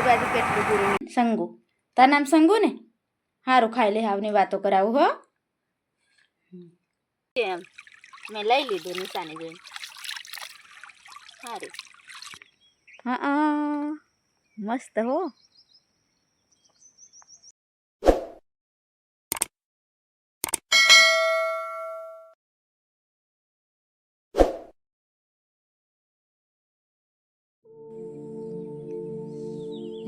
બાજુ કેટલું દૂર સંગુ તાર નામ સંગુ ને હારું ખાઈ લે હાવની વાતો કરાવું હો એમ મેં લઈ લીધું નિશાની જોઈને સારું હા મસ્ત હો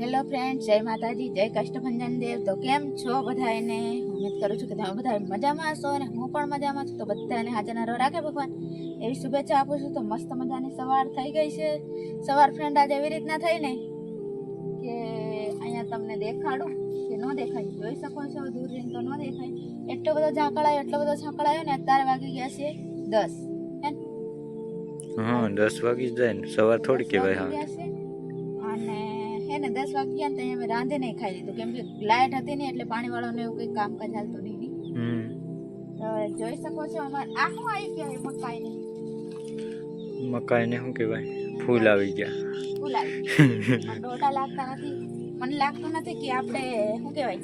હેલો ફ્રેન્ડ જય માતાજી જય કષ્ટભંજન દેવ તો કેમ છો બધાને ઉમ્મીદ કરું છું કે તમે બધા મજામાં હશો અને હું પણ મજામાં છું તો બધાને હાજર રાખે ભગવાન એવી શુભેચ્છા આપું છું તો મસ્ત મજાની સવાર થઈ ગઈ છે સવાર ફ્રેન્ડ આજે એવી રીતના થઈ ને કે અહીંયા તમને દેખાડું કે ન દેખાય જોઈ શકો છો દૂર રહીને તો ન દેખાય એટલો બધો ઝાંકળાયો ને અત્યારે વાગી ગયા છે 10 હા 10 વાગી જાય ને સવાર થોડી કહેવાય હા અને હે ને 10 વાગ્યા ને અમે રાંધે નહીં ખાઈ લીધું કેમ કે લાઈટ હતી ને એટલે પાણી વાળાનું એવું કંઈ કામકાજ હાલતું નહીં તો જોઈ શકો છો અમારે આ શું આવી ગયા મકાઈને શું કહેવાય ફૂલ આવી ગયા ડોડા લાગતા નથી મને લાગતું નથી કે આપણે શું કહેવાય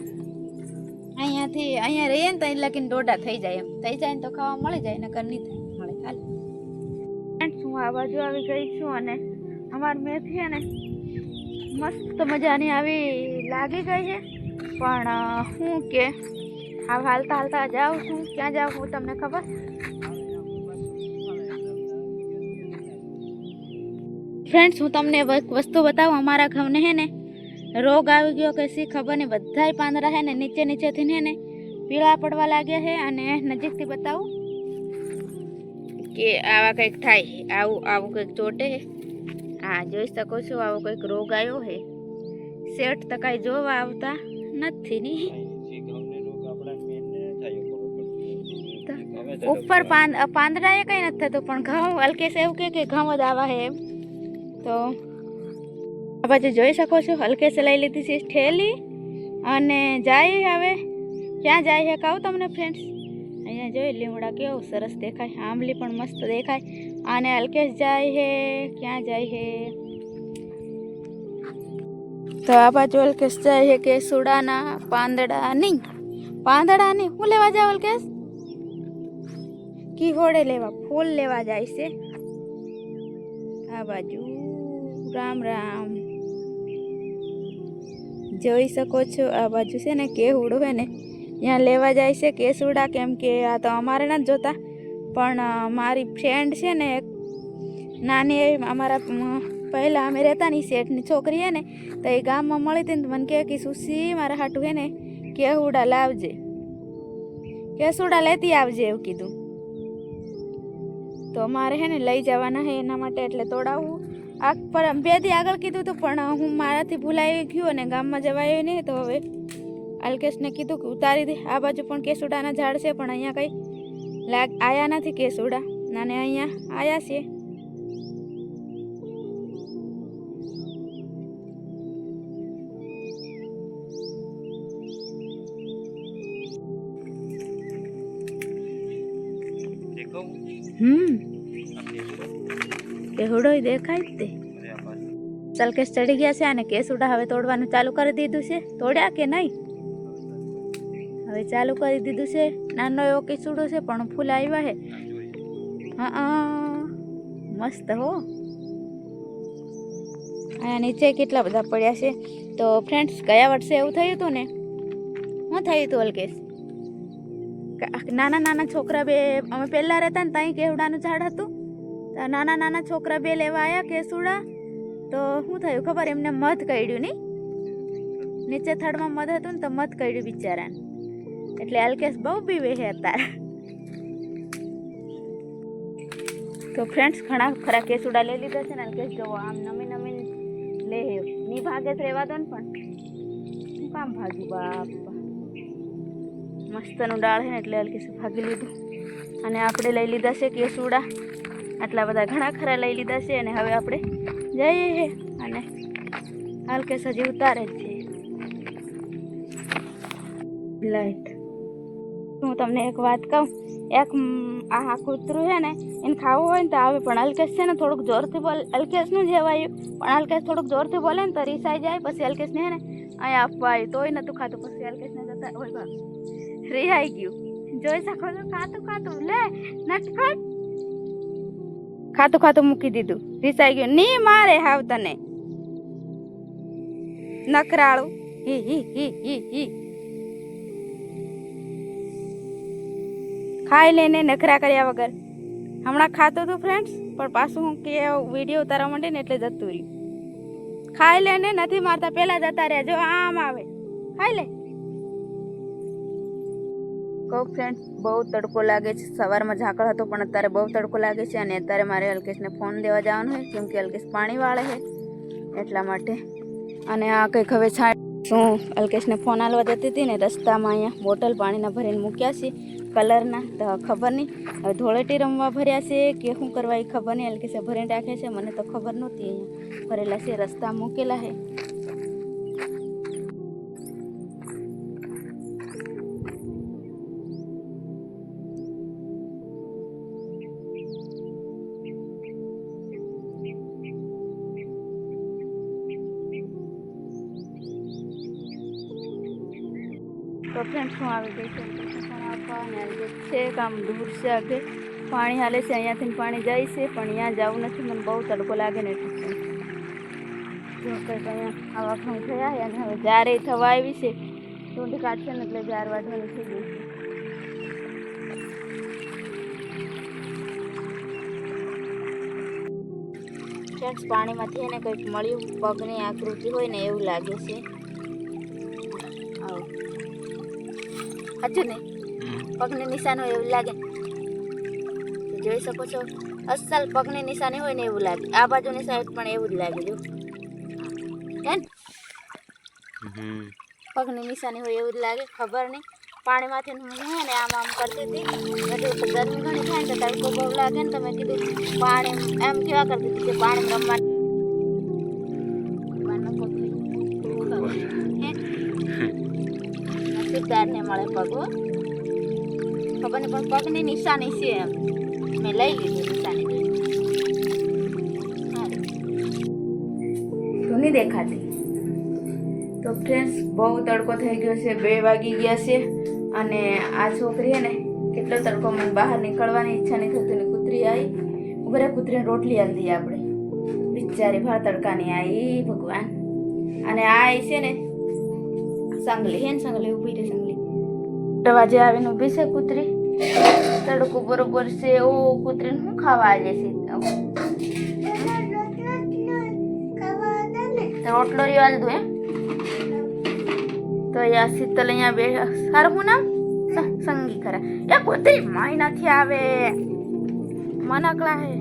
અહીંયા રહીએ ને તો લગીને ડોડા થઈ જાય એમ થઈ જાય ને તો ખાવા મળી જાય ને નહીં મળે હાલ હું આ બાજુ આવી ગઈ છું અને અમારી મેથી ને મસ્ત મજાની આવી લાગી ગઈ છે પણ હું કે આ હાલતા જાઉં છું ક્યાં જાઉં હું તમને ખબર ફ્રેન્ડ્સ હું તમને વસ્તુ બતાવું અમારા ઘઉંને હે ને રોગ આવી ગયો કે શી ખબર ને બધાય પાંદડા હે ને નીચેથી હે ને પીળા પડવા લાગ્યા છે અને નજીકથી બતાવું કે આવા કંઈક થાય આવું કંઈક ચોટે હા જોઈ શકો છો આવો કંઈક રોગ આવ્યો છે સેટ તો કાંઈ જોવા આવતા નથી ની ઉપર પાંદડા એ કંઈ નથી થતું પણ ઘઉં હલકે છે એવું કે ઘઉં જ આવા છે એમ તો આ બાજુ જોઈ શકો છો હલકે સે લઈ લીધી છે ઠેલી અને જાય હવે ક્યાં જાય છે કહું તમને ફ્રેન્ડ્સ અહીંયા જોઈ લીમડા કેવું સરસ દેખાય આંબલી પણ મસ્ત દેખાય અને હલકેશ જાય છે ક્યાં જાય છે તો આ બાજુ હલકેશ જાય છે કે સુડાના પાંદડા નહીં હું લેવા જાવ હલકેશ કીહોડે લેવા ફૂલ લેવા જાય છે આ બાજુ રામ રામ જોઈ શકો છો આ બાજુ છે ને કેહુડો છે ને ત્યાં લેવા જાય છે કેસુડા કેમ કે આ તો અમારે નથી જોતા પણ મારી ફ્રેન્ડ છે ને એક નાની એવી અમારા પહેલાં અમે રહેતા ની શેઠની છોકરી છે ને તો એ ગામમાં મળી હતી ને મને કહે કે સુશી મારા હાટું છે ને કેહુડા લાવજે કેસુડા લેતી આવજે એવું કીધું તો મારે છે ને લઈ જવાના છે એના માટે એટલે તોડાવું આ પર 2 દી આગળ કીધું હતું પણ હું મારાથી ભૂલાઈ ગયું અને ગામમાં જવાયું નહીં તો હવે અલ્કેશને કીધું કે ઉતારી દે આ બાજુ પણ કેસુડાના ઝાડ છે પણ અહીંયા કંઈ આયા નથી કેસુડા અને અહીંયા આયા છે કેહુડો દેખાય જ તે સલકેશ ચડી ગયા છે અને કેસુડા હવે તોડવાનું ચાલુ કરી દીધું છે તોડ્યા કે નહીં હવે ચાલુ કરી દીધું છે નાનો એવો કેસુડો છે પણ ફૂલ આવ્યા છે હા મસ્ત હો અહીંયા નીચે કેટલા બધા પડ્યા છે તો ફ્રેન્ડ્સ ગયા વર્ષે એવું થયું હતું ને શું થયું હતું હલકેશ નાના છોકરા બે અમે પહેલાં રહેતા ને ત્યાં કેવડાનું ઝાડ હતું તો નાના છોકરા બે લેવા આવ્યા કેસુડા તો શું થયું ખબર એમને મધ કાઢ્યું નહીં નીચે થડમાં મધ હતું ને તો મધ કાઢ્યું બિચારાને એટલે અલ્કેશ બહુ બીવે છે અત્યારે તો ફ્રેન્ડ્સ ઘણા ખરા કેસુડા લઈ લીધા છે ને અલ્કેશ જોવો આમ નમી લે ની ભાગે જ રહેવા દો ને પણ શું કામ ભાગ્યું બાપા મસ્તનું ડાળ છે ને એટલે અલ્કેશ ભાગી લીધું અને આપણે લઈ લીધા છે કેસુડા આટલા બધા ઘણા ખરા લઈ લીધા છે અને હવે આપણે જઈએ છે અને અલ્કેશ હજી ઉતારે જ છે લાઈટ હું તમને એક વાત કહું એક આ કૂતરું છે ને એને ખાવું હોય ને તો આવે, પણ અલ્કેશ છે ને થોડુંક જોરથી બોલ, અલ્કેશનું જ આવ્યું પણ અલ્કેશ થોડુંક જોરથી બોલે ને તો રીસાઈ જાય. પછી અલ્કેશને છે ને અહીંયા આપવા આવ્યું તોય નહોતું ખાતું. પછી અલ્કેશને જતા હોય ભાઈ રિહાઈ ગયું. જોઈ શકો છો ખાતું ખાતું લે નટખટ ખાતું ખાતું મૂકી દીધું, રીસાઈ ગયું. ની મારે હાવ તને નકરાળું હી હી હી હી હી ખાઈ લઈને નખરા કર્યા વગર. હમણાં ખાતું હતું ફ્રેન્ડ્સ, પણ પાછું હું કે વિડીયો ઉતારવા માંડે ને એટલે જતું રહ્યું. ખાઈ લેને, નથી મારતા, પેલા જતા રહ્યા. જો આમ આવે ખાઈ લે. કહું ફ્રેન્ડ્સ, બહુ તડકો લાગે છે. સવારમાં ઝાકળ હતો પણ અત્યારે બહુ તડકો લાગે છે. અને અત્યારે મારે અલ્કેશને ફોન દેવા જવાનું છે, કેમ કે અલ્કેશ પાણી વાળે છે એટલા માટે. અને આ કંઈક હવે શું અલ્કેશને ફોન આલવા જતી હતી ને, રસ્તામાં અહીંયા બોટલ પાણીના ભરીને મૂક્યા છે કલરના. તો ખબર નહીં હવે ધોળેટી રમવા ભર્યા છે કે શું કરવા એ ખબર નહીં. અલ્કેશે ભરીને રાખ્યા છે, મને તો ખબર નહોતી. અહીંયા ભરેલા છે, રસ્તા મૂકેલા છે. તો ફ્રેન્ડ્સ હું આવી ગઈ છું પણ આપવા, અને છે કામ દૂર છે, આગળ પાણી હાલે છે, અહીંયાથી પાણી જાય છે પણ અહીંયા જવું નથી, મને બહુ તડકો લાગે ને એટલે. જો કંઈક અહીંયા આવા ઘઉં થયા છે અને હવે જારે થવા આવી છે, ટૂંડી કાઢશે ને એટલે જાર વાઢવાની થઈ ગઈ છે. ફ્રેન્ડ્સ પાણીમાંથી એને કંઈક મળ્યું, પગની આકૃતિ હોય ને એવું લાગે છે. આવું હજુ નહીં પગની નિશાન હોય એવું લાગે. જોઈ શકો છો અસલ પગની નિશાની હોય ને એવું લાગે. આ બાજુની સાઈડ પણ એવું જ લાગે. જો પગની નિશાની હોય એવું જ લાગે. ખબર નહીં પાણીમાંથી હું હે ને આમ આમ કરતી હતી, બધું ગરમી ઘણી થાય ને તો તડકો બહુ લાગે ને, તો મેં કીધું પાણી એમ કેવા કરતી હતી કે પાણી રમવાનું નસીબદારને મળે પગ. ખબર નહીં પણ પગની નિશાની છે એમ મેં લઈ લીધી નિશાની. તો નહીં દેખાતી. તો ફ્રેન્ડ્સ બહુ તડકો થઈ ગયો છે, 2 વાગી ગયા છે. અને આ છોકરી હે ને કેટલો તડકો, મને બહાર નીકળવાની ઈચ્છા નહીં થતી. ને કૂતરી આવી ઉભરે, કૂતરીને રોટલી આલી દઈએ આપણે. બિચારી ભાર તડકાની આવી ભગવાન. અને આ છે ને સંગલી હે ને, સંગલી ઊભી રહી. સંગલી દરવાજે આવીને ઊભી છે કૂતરી. તડકો બરોબર છે. ઓ કૂતરીને શું ખાવા આવે છે? રોટલો રીવાલ દો એમ. તો યા શીતલ અહીંયા બે સારું હું નામ સંગી ખરા. એ કૂતરી માય નથી આવે, મનકલા હે.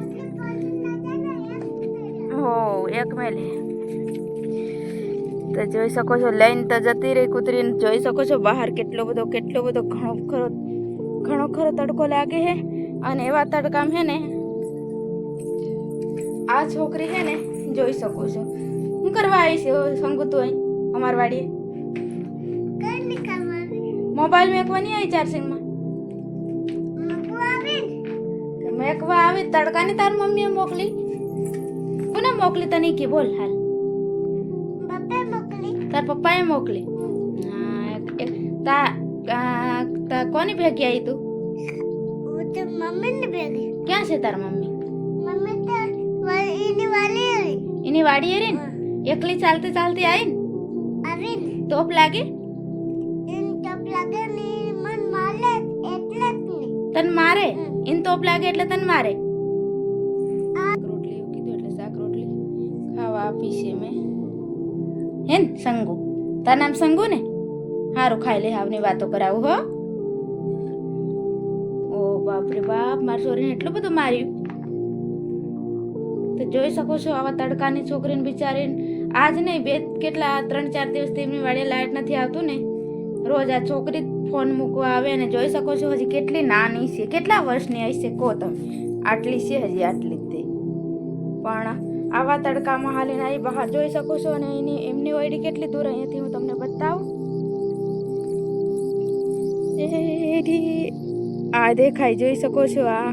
હો એક મેલે. તો જોઈ શકો છો લઈને તો જતી રહી કૂતરીને. જોઈ શકો છો બહાર કેટલો બધો ઘણો ખરો તડકો લાગે છે. અને એવા તડકામ છે ને આ છોકરી છે ને, જોઈ શકો છો શું કરવા આવી છે સંગુ તો અહીં અમાર વાડીએ. મોબાઈલ મેકવા નહીં આવી ચાર્જિંગમાં? મેકવા આવી તડકાની તાર મમ્મીએ મોકલી. કોને મોકલી તને કે બોલ હાલ? તાર પપ્પાએ મોકલી. તા કોની ભેગી આવી તું? ક્યાં છે તાર મમ્મી? એની વાડી રે ને એકલી ચાલતી ચાલતી આવી ને તોપ લાગે. તન મારે ઇન તોપ લાગે એટલે તન મારે. રોટલી કીધું એટલે શાક રોટલી ખાવા આપી છે મેં. હે ને સંગુ, તાર નામ સંગુ ને? હારું ખાઈ લે, હાવની વાતો કરાવું હો. ઓ બાપ રે બાપ, મારી છોરીને એટલું બધું માર્યું. તો જોઈ શકો છો આવા તડકાની છોકરીને બિચારીને. આજ નહીં, કેટલા 3-4 દિવસથી એમની વાડીએ લાઇટ નથી આવતું ને. રોજ આ છોકરી ફોન મૂકવા આવે. અને જોઈ શકો છો હજી કેટલી નાની છે. કેટલા વર્ષની હશે કહો તમે? આટલી છે હજી, આટલી જ તે. પણ આવા તડકામાં હાલીને આવી બહાર જોઈ શકો છો. અને એમની વાડી કેટલી દૂર અહીંયાથી હું તમને બતાવું. આ દેખાય જોઈ શકો છો. આ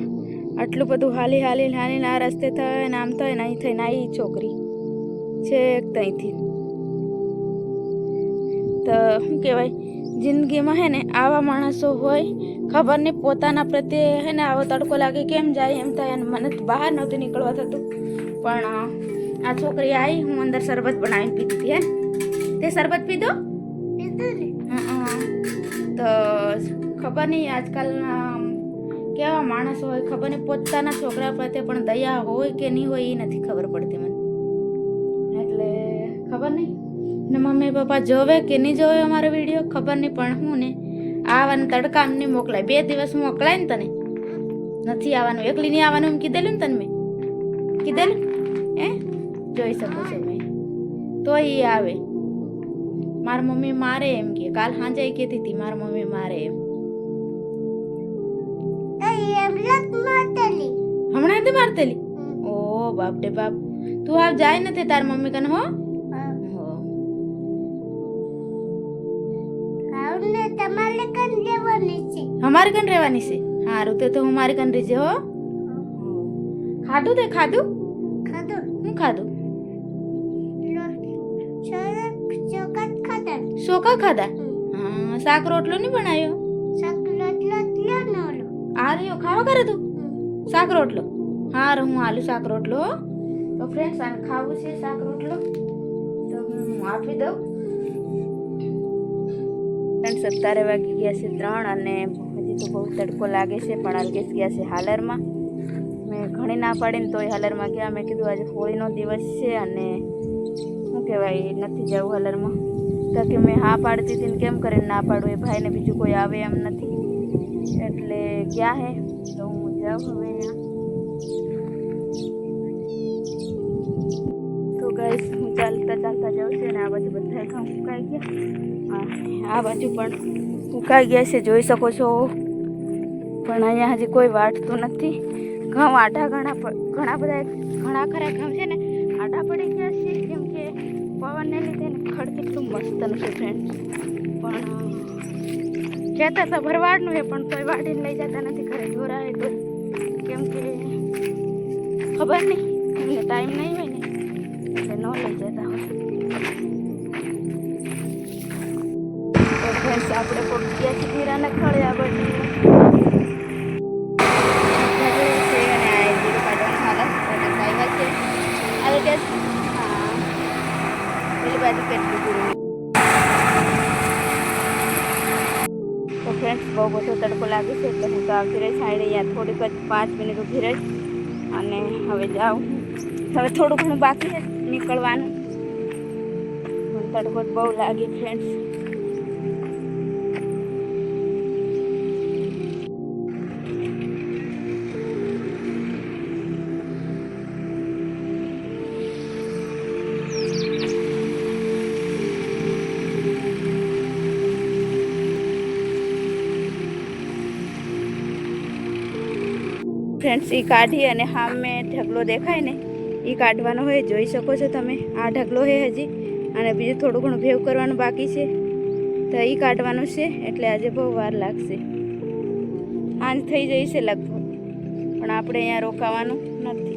આટલું બધું હાલી હાલીને હાલીને આ રસ્તે થઈને આમ થઈને અહીં થઈને આવી છોકરી છેક ત્યાંથી. તો શું કહેવાય, જિંદગીમાં હે ને આવા માણસો હોય, ખબર નહીં પોતાના પ્રત્યે હે ને આવો તડકો લાગે કેમ જાય એમ થાય. અને મને તો બહાર નહોતું નીકળવા થતું, પણ આ છોકરી આવી, હું અંદર શરબત બનાવીને પીધી હતી. હે તે શરબત પીધો? તો ખબર નહીં આજકાલના કેવા માણસ હોય, ખબર નહીં પોતાના છોકરા પ્રત્યે પણ દયા હોય કે નહીં હોય એ નથી ખબર પડતી મને. એટલે ખબર નહીં ને મમ્મી પપ્પા જોવે કે નહીં જોવે અમારો વિડીયો ખબર નહીં, પણ હું ને આવવાનું તડકા નહીં મોકલાય. 2 દિવસ મોકલાય ને તને નથી આવવાનું, એકલી નહીં આવવાનું એમ કીધેલું ને તને મેં કીધેલું. જોઈ શકો છો મેં તો એ આવે. મારી મમ્મી મારે એમ કે, કાલ સાંજે કહેતી હતી મારી મમ્મી મારે એમ. હમણાં નથી મારતેલી? ઓ બાપ રે બાપ, તું આવ જાય નથી તાર મમ્મી કને? હો અમારે કન રહેવાની છે? સારું તે તો હું મારી કન રહેજે. હો ખાધું તે ખાધું? હું ખાધું? શોકા ખાધા? હા, શાક રોટલો નહીં બનાવ્યો? આ રહ્યો ખાવા કરે તું શાક રોટલો? હા હું આલુ શાક રોટલો. તો ફ્રેન્ડ્સ આને ખાવું છે શાક રોટલો તો હું આપી દઉં. ફ્રેન્ડ્સ અત્યારે વાગી ગયા છે 3 અને હજી તો બહુ તડકો લાગે છે, પણ અલ્કેશ ગયા છે હાલરમાં. મેં ઘણી ના પાડીને તોય હાલરમાં ગયા. મેં કીધું આજે હોળીનો દિવસ છે અને શું કહેવાય નથી જવું હાલરમાં. તો કે મેં હા પાડતી હતી ને કેમ કરીને ના પાડું, એ ભાઈને બીજું કોઈ આવે એમ નથી એટલે ગયા હે. તો હું જાઉં હવે અહીંયા. તો ગાઈસ હું ચાલતા ચાલતા જાઉં છું અને આ બાજુ બધા ઘઉં સુકાઈ ગયા. આ બાજુ પણ સુકાઈ ગયા છે જોઈ શકો છો, પણ અહીંયા હજી કોઈ વાટતું નથી. ઘઉં આટા ઘણા બધા ઘણા ખરા ઘઉં છે ને આટા પડી ગયા છે, કેમ કે પવનને લીધે ખડ કેટલું મસ્તનું છે ફ્રેન્ડ. પણ કહેતા હતા ભરવાડનું છે, પણ કોઈ વાડીને લઈ જતા નથી ઘરે ઢોરાય તો, કેમ કે ખબર નહીં એમને ટાઈમ નહીં હોય ને એટલે ન લઈ જતા હોય. તો ફ્રેન્ડ્સ આપણે પહોંચી ગયા છીએ હીરાના ખળે. આ બાજુ તો ફ્રેન્ડ્સ બહુ બધો તડકો લાગે છે એટલે હું તો આવતી રહીશ સાઈડે. અહીંયા થોડીક જ 5 મિનિટ ઊભી રહીશ અને હવે જાઉં. હવે થોડું ઘણું બાકી છે નીકળવાનું, તડકો બહુ લાગે ફ્રેન્ડ્સ. ફ્રેન્ડ્સ એ કાઢી અને સામે ઢગલો દેખાય ને એ કાઢવાનો હોય, જોઈ શકો છો તમે. આ ઢગલો છે હજી અને બીજું થોડું ઘણું ભેવ કરવાનું બાકી છે, તો એ કાઢવાનું છે એટલે આજે બહુ વાર લાગશે. આજ થઈ જશે લગભગ, પણ આપણે અહીંયા રોકાવાનું નથી.